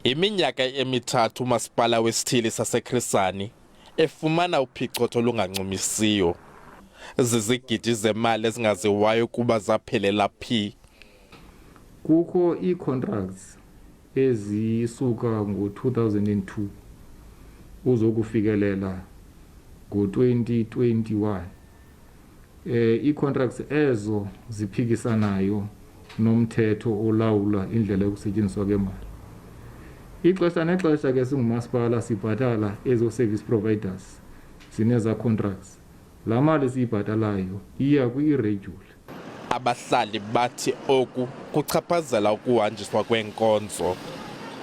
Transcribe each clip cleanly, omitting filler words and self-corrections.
Iminyaka emithathu umasipala wesithili saseKrisani efumana uphicothoo olungancumisiyo. Zizigidi zemali ezingaziwayo kuba zaphelela phi. Kukho ii-contracts ezisuka ngo-2002 uzokufikelela ngo-2021. Ii-contracts ezo ziphikisanayo nomthetho olawula indlela yokusetyenziswa kwemali. Ixesha nexesha ke singumasipala sibhatala ezo service providers zineza contracts. La mali siyibhatalayo iya kwi-irregular. Abahlali bathi oku kuchaphazela ukuhanjiswa kweenkonzo.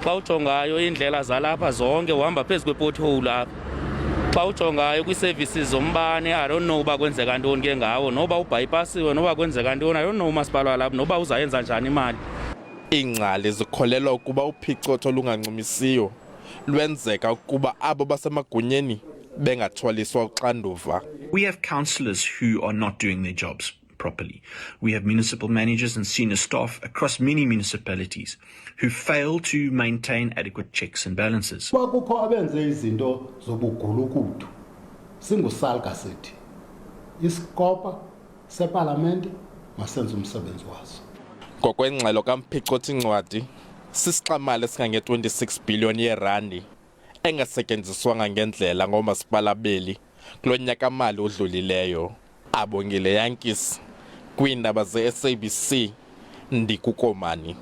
Xa ujongayo iindlela zalapha zonke uhamba phezu kwe-pothole apha. Xa ujongayo kwii-services zombane, I don't know uba kwenzeka ntoni ke ngawo, noba ubhayipasiwe, noba kwenzeka ntoni, I don't know umasipala walapha noba uzayenza njani imali. Iingcali zikholelwa ukuba uphicothoo olungancumisiyo lwenzeka ukuba abo basemagunyeni bengathwaliswa uxanduva. We have councillors who are not doing their jobs properly. We have municipal managers and senior staff across many municipalities who fail to maintain adequate checks and balances. Kukho abenze izinto zobugulukudu. Singusalga sithi. Iskopa sepalamente masenze umsebenzi waso. Ngokwengxelo kamphicothi incwadi, sisixamali esingange-26 billion yeerandi engasetyenziswanga ngendlela ngoomasipala beli kulo nyaka-mali odlulileyo. Abongile Yankisi, kwiindaba ze-SABC, ndikuKomani.